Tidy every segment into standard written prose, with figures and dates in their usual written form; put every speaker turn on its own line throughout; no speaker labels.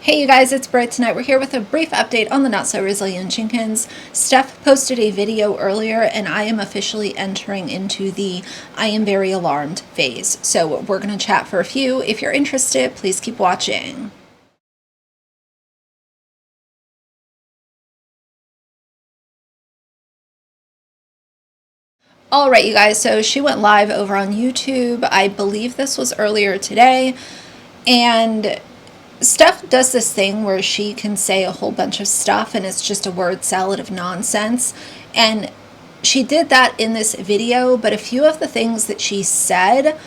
Hey you guys, it's Britt. Tonight we're here with a brief update on the not so resilient Jenkins. Steph posted a video earlier and I am officially entering into the I am very alarmed phase. So we're going to chat for a few. If you're interested, please keep watching. Alright you guys, so she went live over on YouTube. I believe this was earlier today. And Steph does this thing where she can say a whole bunch of stuff and it's just a word salad of nonsense. And she did that in this video, but a few of the things that she said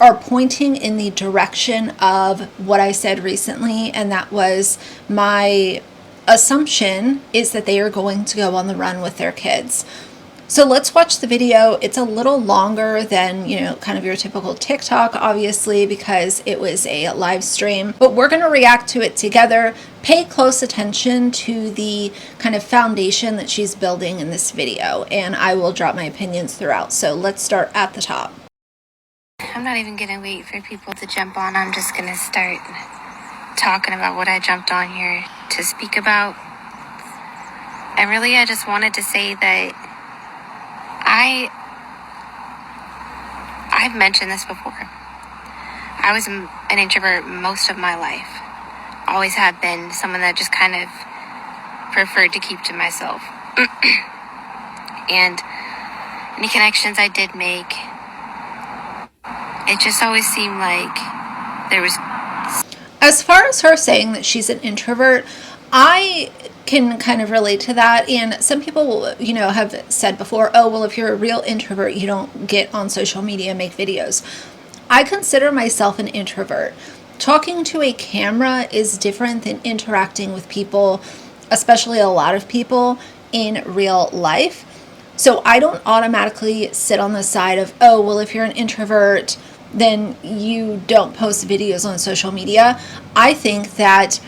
are pointing in the direction of what I said recently, and that was my assumption is that they are going to go on the run with their kids. So let's watch the video. It's a little longer than, kind of your typical TikTok, obviously, because it was a live stream, but we're going to react to it together. Pay close attention to the kind of foundation that she's building in this video, and I will drop my opinions throughout. So let's start at the top.
I'm not even going to wait for people to jump on. I'm just going to start talking about what I jumped on here to speak about. And really, I just wanted to say that I've mentioned this before. I was an introvert most of my life. Always have been someone that just kind of preferred to keep to myself. And any connections I did make, it just always seemed like there was...
As far as her saying that she's an introvert, I can kind of relate to that. And some people, have said before, oh, well, if you're a real introvert, you don't get on social media and make videos. I consider myself an introvert. Talking to a camera is different than interacting with people, especially a lot of people in real life. So I don't automatically sit on the side of, oh, well, if you're an introvert, then you don't post videos on social media. I think that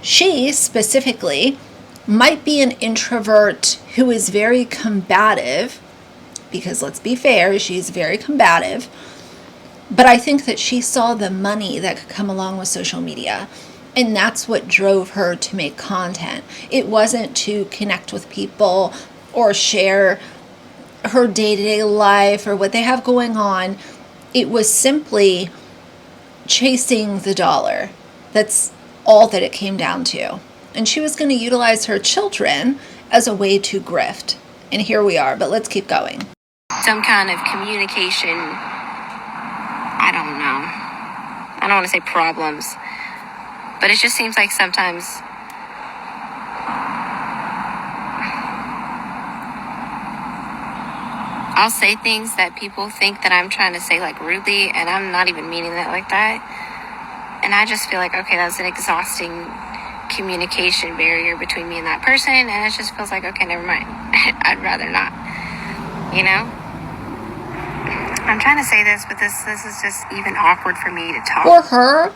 she specifically might be an introvert who is very combative, because let's be fair, she's very combative. But I think that she saw the money that could come along with social media, and that's what drove her to make content. It wasn't to connect with people or share her day-to-day life or what they have going on. It was simply chasing the dollar. That's all that it came down to. And she was going to utilize her children as a way to grift. And here we are, but let's keep going.
Some kind of communication, I don't know. I don't want to say problems, but it just seems like sometimes I'll say things that people think that I'm trying to say like rudely, and I'm not even meaning that like that. And I just feel like, okay, that's an exhausting communication barrier between me and that person, and it just feels like, okay, never mind. I'd rather not, I'm trying to say this, but this is just even awkward for me to talk.
For her,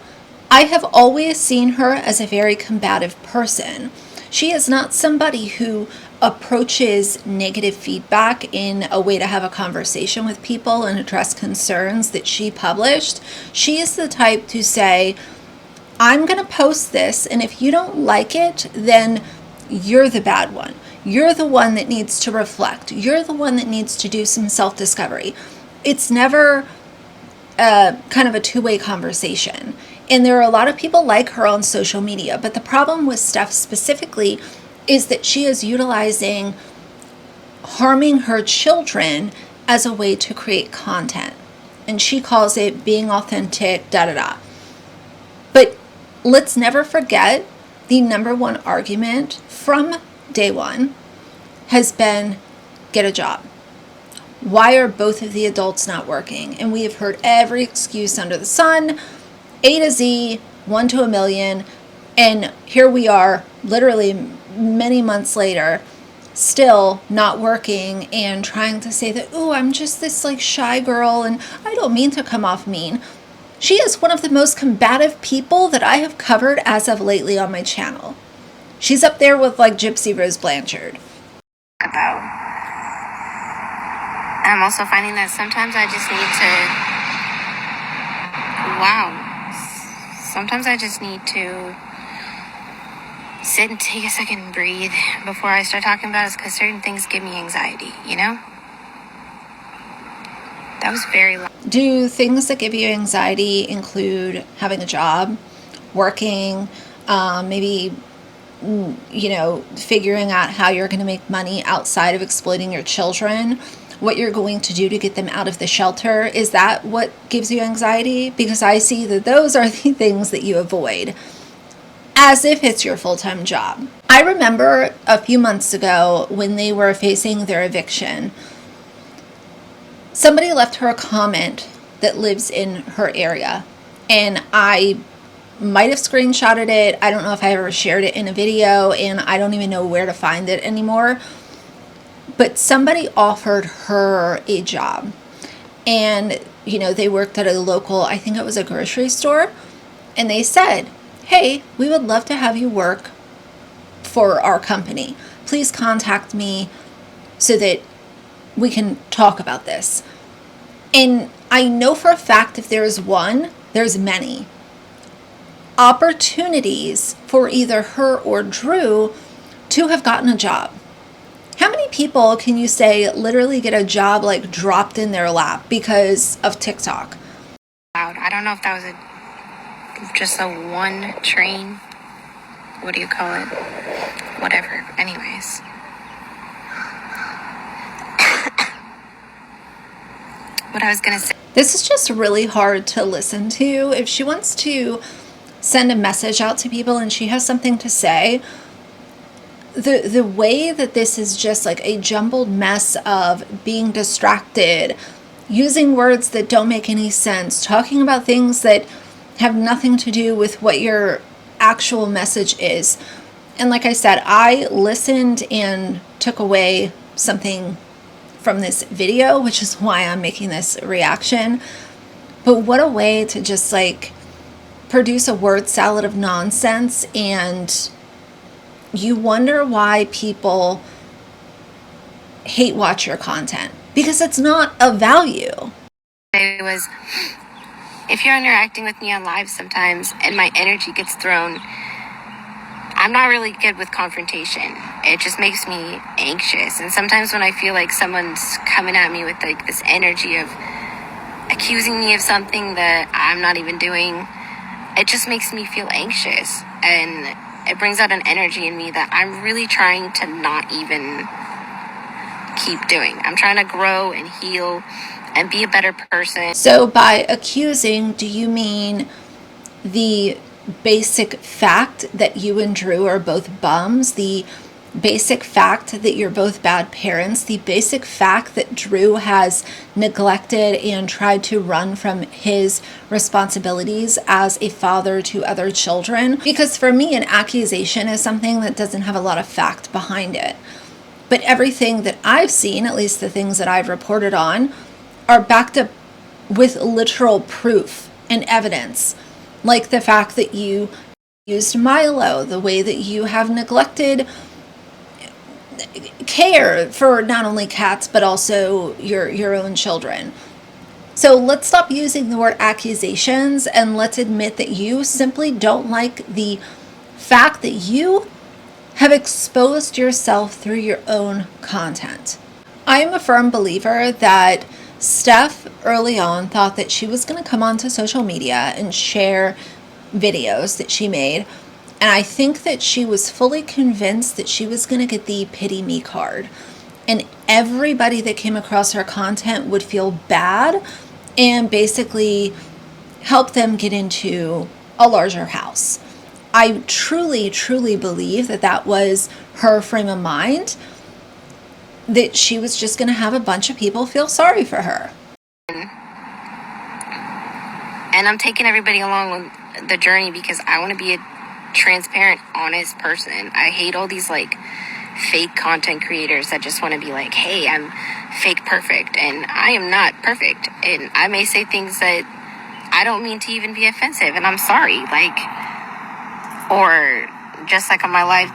I have always seen her as a very combative person. She is not somebody who approaches negative feedback in a way to have a conversation with people and address concerns that she published. She is the type to say, I'm going to post this, and if you don't like it, then you're the bad one. You're the one that needs to reflect. You're the one that needs to do some self-discovery. It's never kind of a two-way conversation. And there are a lot of people like her on social media, but the problem with Steph specifically is that she is utilizing harming her children as a way to create content. And she calls it being authentic, da-da-da. But let's never forget the number one argument from day one has been get a job. Why are both of the adults not working? And we have heard every excuse under the sun, A to Z, 1 to a million. And here we are, literally many months later, still not working and trying to say that, oh, I'm just this like shy girl and I don't mean to come off mean. She is one of the most combative people that I have covered as of lately on my channel. She's up there with like Gypsy Rose Blanchard.
I'm also finding that sometimes I just need to, sometimes I just need to sit and take a second and breathe before I start talking about it, is because certain things give me anxiety, you know? That was very long.
Do things that give you anxiety include having a job, working, maybe, figuring out how you're going to make money outside of exploiting your children, what you're going to do to get them out of the shelter? Is that what gives you anxiety? Because I see that those are the things that you avoid, as if it's your full-time job. I remember a few months ago when they were facing their eviction, somebody left her a comment that lives in her area, and I might have screenshotted it. I don't know if I ever shared it in a video, and I don't even know where to find it anymore. But somebody offered her a job, and they worked at a local, I think it was a grocery store, and they said, hey, we would love to have you work for our company. Please contact me so that we can talk about this. And I know for a fact if there's one, there's many opportunities for either her or Drew to have gotten a job. How many people can you say literally get a job like dropped in their lap because of TikTok?
I don't know if that was just a one train. What do you call it? Whatever. Anyways. What I was going to say.
This is just really hard to listen to. If she wants to send a message out to people and she has something to say, the way that this is just like a jumbled mess of being distracted, using words that don't make any sense, talking about things that have nothing to do with what your actual message is. And like I said, I listened and took away something from this video, which is why I'm making this reaction. But what a way to just like produce a word salad of nonsense, and you wonder why people hate watch your content, because it's not of value.
It was, if you're interacting with me on live sometimes and my energy gets thrown, I'm not really good with confrontation. It just makes me anxious. And sometimes when I feel like someone's coming at me with like this energy of accusing me of something that I'm not even doing, it just makes me feel anxious. And it brings out an energy in me that I'm really trying to not even keep doing. I'm trying to grow and heal and be a better person.
So by accusing, do you mean the basic fact that you and Drew are both bums, the basic fact that you're both bad parents, the basic fact that Drew has neglected and tried to run from his responsibilities as a father to other children? Because for me, an accusation is something that doesn't have a lot of fact behind it. But everything that I've seen, at least the things that I've reported on, are backed up with literal proof and evidence. Like the fact that you used Milo, the way that you have neglected care for not only cats, but also your own children. So let's stop using the word accusations, and let's admit that you simply don't like the fact that you have exposed yourself through your own content. I am a firm believer that Steph early on thought that she was going to come onto social media and share videos that she made. And I think that she was fully convinced that she was going to get the pity me card. And everybody that came across her content would feel bad and basically help them get into a larger house. I truly, truly believe that that was her frame of mind, that she was just going to have a bunch of people feel sorry for her.
And I'm taking everybody along on the journey because I want to be a transparent, honest person. I hate all these like fake content creators that just want to be like, hey, I'm fake perfect, and I am not perfect. And I may say things that I don't mean to even be offensive, and I'm sorry. Like, or just like on my live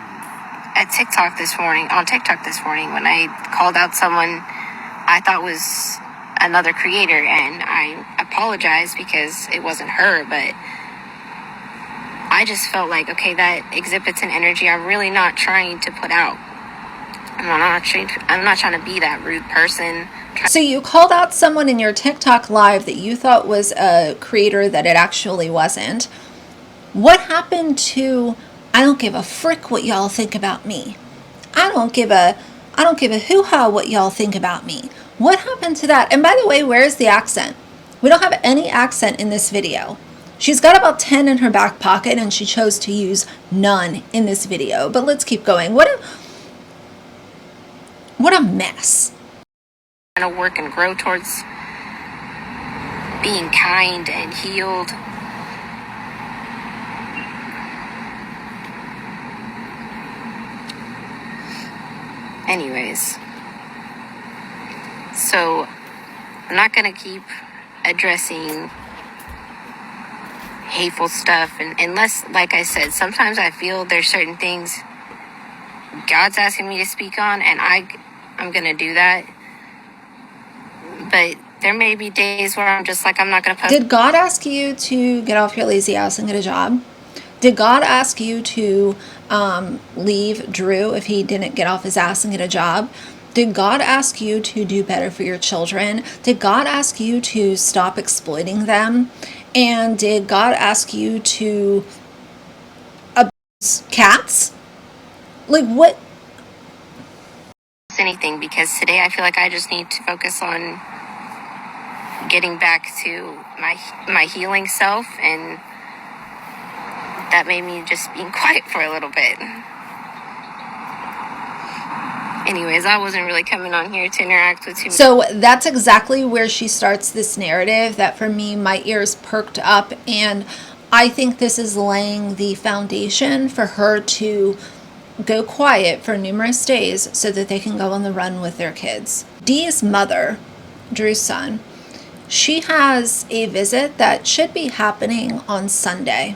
at TikTok this morning, when I called out someone I thought was another creator, and I apologized because it wasn't her, but I just felt like, okay, that exhibits an energy I'm really not trying to put out. I'm not trying to be that rude person.
So you called out someone in your TikTok live that you thought was a creator that it actually wasn't. What happened to, I don't give a frick what y'all think about me. I don't give a hoo-ha what y'all think about me. What happened to that? And by the way, where's the accent? We don't have any accent in this video. She's got about 10 in her back pocket and she chose to use none in this video. But let's keep going. What a mess.
To work and grow towards being kind and healed. Anyways, so I'm not gonna keep addressing hateful stuff, and unless, like I said, sometimes I feel there's certain things God's asking me to speak on, and I'm gonna do that. But there may be days where I'm just like, I'm not gonna post.
Did God ask you to get off your lazy ass and get a job? Did God ask you to leave Drew if he didn't get off his ass and get a job? Did God ask you to do better for your children? Did God ask you to stop exploiting them? And did God ask you to abuse cats? Like what?
Anything, because today I feel like I just need to focus on getting back to my healing self, and that made me just being quiet for a little bit. Anyways, I wasn't really coming on here to interact with you.
So that's exactly where she starts this narrative that for me, my ears perked up, and I think this is laying the foundation for her to go quiet for numerous days so that they can go on the run with their kids. Dee's mother, Drew's son, she has a visit that should be happening on Sunday.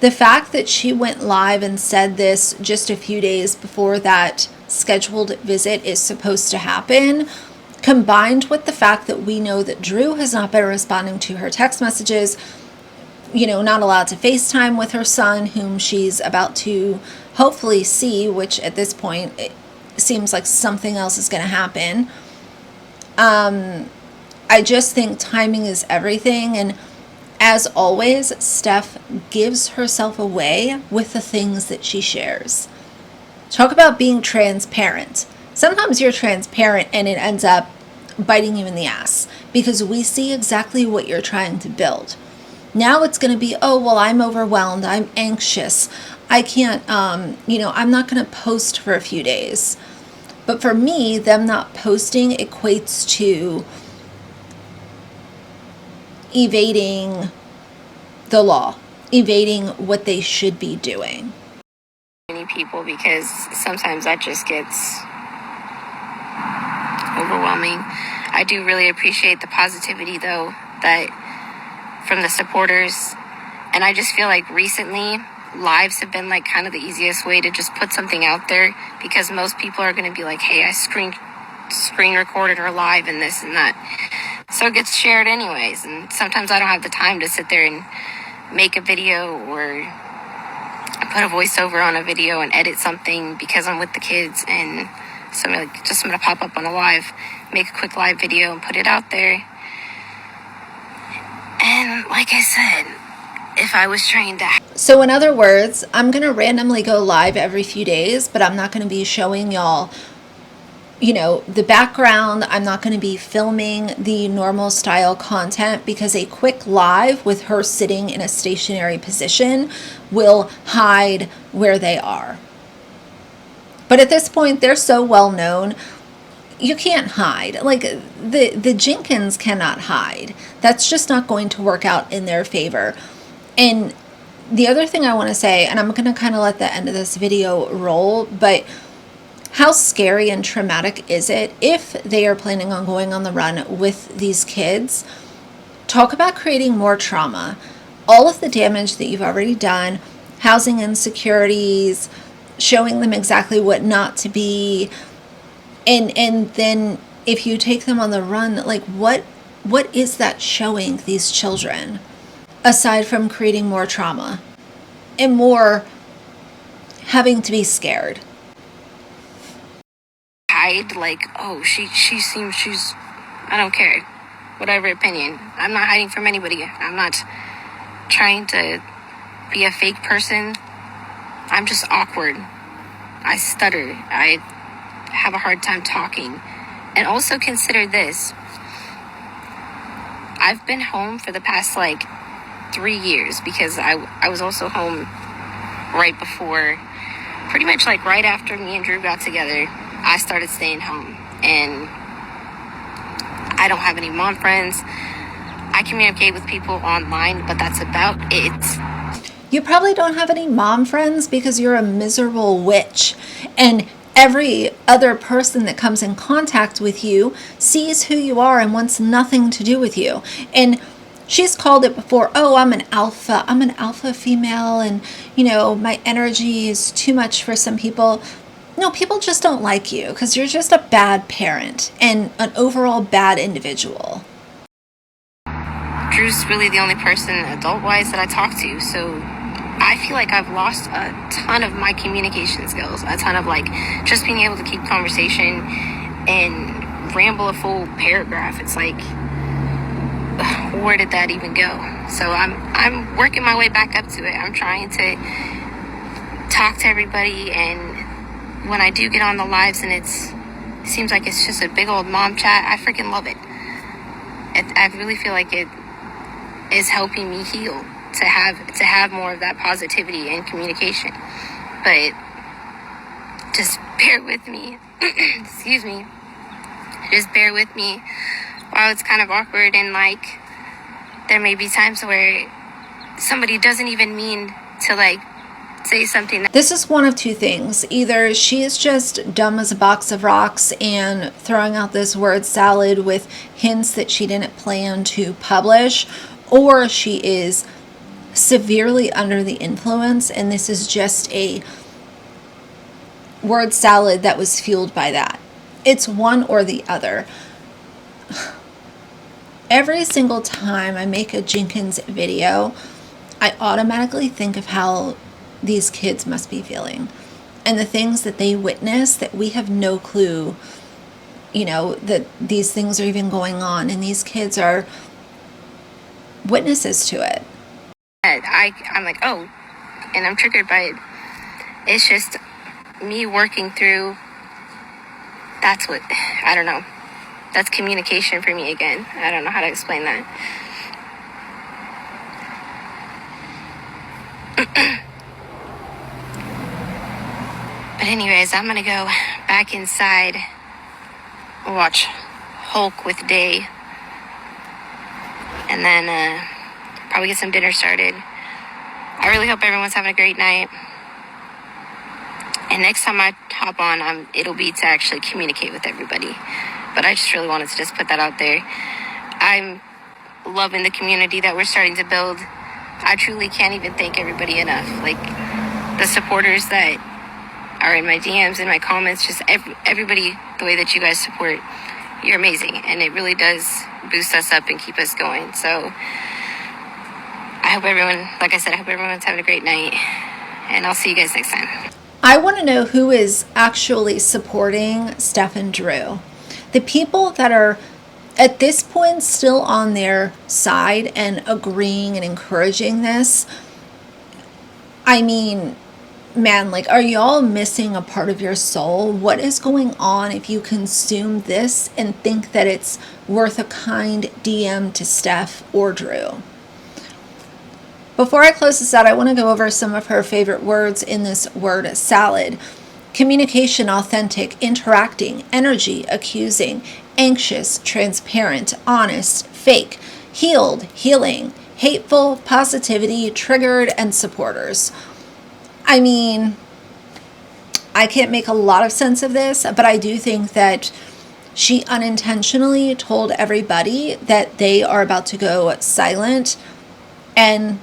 The fact that she went live and said this just a few days before that scheduled visit is supposed to happen, combined with the fact that we know that Drew has not been responding to her text messages, not allowed to FaceTime with her son, whom she's about to hopefully see, which at this point it seems like something else is going to happen. I just think timing is everything, and as always, Steph gives herself away with the things that she shares. Talk about being transparent. Sometimes you're transparent and it ends up biting you in the ass because we see exactly what you're trying to build. Now it's going to be, oh, well, I'm overwhelmed. I'm anxious. I can't, I'm not going to post for a few days. But for me, them not posting equates to evading the law, evading what they should be doing.
Many people, because sometimes that just gets overwhelming. I do really appreciate the positivity, though, that from the supporters, and I just feel like recently lives have been like kind of the easiest way to just put something out there, because most people are going to be like, hey, I screen recorded her live and this and that, so it gets shared anyways. And sometimes I don't have the time to sit there and make a video or put a voiceover on a video and edit something because I'm with the kids, and so I'm gonna pop up on a live, make a quick live video and put it out there. And like I said, if I was trained to...
So in other words, I'm going to randomly go live every few days, but I'm not going to be showing y'all, the background. I'm not going to be filming the normal style content because a quick live with her sitting in a stationary position will hide where they are. But at this point, they're so well known, you can't hide. Like the Jenkins cannot hide. That's just not going to work out in their favor. And the other thing I want to say, and I'm going to kind of let the end of this video roll, but how scary and traumatic is it if they are planning on going on the run with these kids? Talk about creating more trauma. All of the damage that you've already done, housing insecurities, showing them exactly what not to be, and then if you take them on the run, like what is that showing these children aside from creating more trauma? and more having to be scared.
Hide, like, oh, she seems, I don't care. Whatever opinion. I'm not hiding from anybody. I'm not trying to be a fake person. I'm just awkward. I stutter. I have a hard time talking. And also consider this. I've been home for the past 3 years because I was also home right before, pretty much right after me and Drew got together. I started staying home, and I don't have any mom friends. I communicate with people online, but that's about it.
You probably don't have any mom friends because you're a miserable witch, and every other person that comes in contact with you sees who you are and wants nothing to do with you. And she's called it before, oh, I'm an alpha female, and my energy is too much for some people. No, people just don't like you because you're just a bad parent and an overall bad individual.
Drew's really the only person adult-wise that I talk to, so I feel like I've lost a ton of my communication skills, a ton of just being able to keep conversation and ramble a full paragraph. It's where did that even go? So I'm working my way back up to it. I'm trying to talk to everybody, and when I do get on the lives and it seems like it's just a big old mom chat, I freaking love it. I really feel like it is helping me heal to have more of that positivity and communication. But just bear with me. Excuse me. Just bear with me while it's kind of awkward, and there may be times where somebody doesn't even mean to say something.
This is one of two things. Either she is just dumb as a box of rocks and throwing out this word salad with hints that she didn't plan to publish, or she is severely under the influence and this is just a word salad that was fueled by that. It's one or the other. Every single time I make a Jenkins video, I automatically think of how these kids must be feeling and the things that they witness that we have no clue, that these things are even going on, and these kids are witnesses to it.
I'm like, oh, and I'm triggered by it. It's just me working through, I don't know. That's communication for me again. I don't know how to explain that. But anyways, I'm gonna go back inside and watch Hulk with Day, and then probably get some dinner started. I really hope everyone's having a great night. And next time I hop on, it'll be to actually communicate with everybody. But I just really wanted to just put that out there. I'm loving the community that we're starting to build. I truly can't even thank everybody enough. The supporters that are in my DMs and my comments, just everybody, the way that you guys support, you're amazing. And it really does boost us up and keep us going. So I hope everyone's having a great night. And I'll see you guys next time.
I want to know who is actually supporting Steph and Drew. The people that are at this point still on their side and agreeing and encouraging this. I mean, man, are y'all missing a part of your soul? What is going on if you consume this and think that it's worth a kind DM to Steph or Drew? Before I close this out, I want to go over some of her favorite words in this word salad. Communication, authentic, interacting, energy, accusing, anxious, transparent, honest, fake, healed, healing, hateful, positivity, triggered, and supporters. I mean, I can't make a lot of sense of this, but I do think that she unintentionally told everybody that they are about to go silent and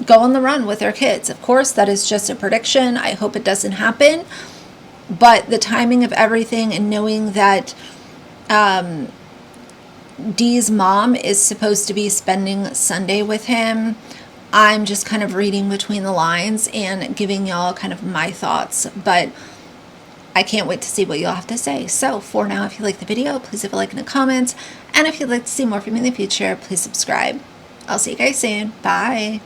go on the run with their kids. Of course, that is just a prediction. I hope it doesn't happen. But the timing of everything and knowing that Dee's mom is supposed to be spending Sunday with him, I'm just kind of reading between the lines and giving y'all kind of my thoughts, but I can't wait to see what you'll have to say. So for now, if you like the video, please leave a like and a comment. And if you'd like to see more from me in the future, please subscribe. I'll see you guys soon. Bye.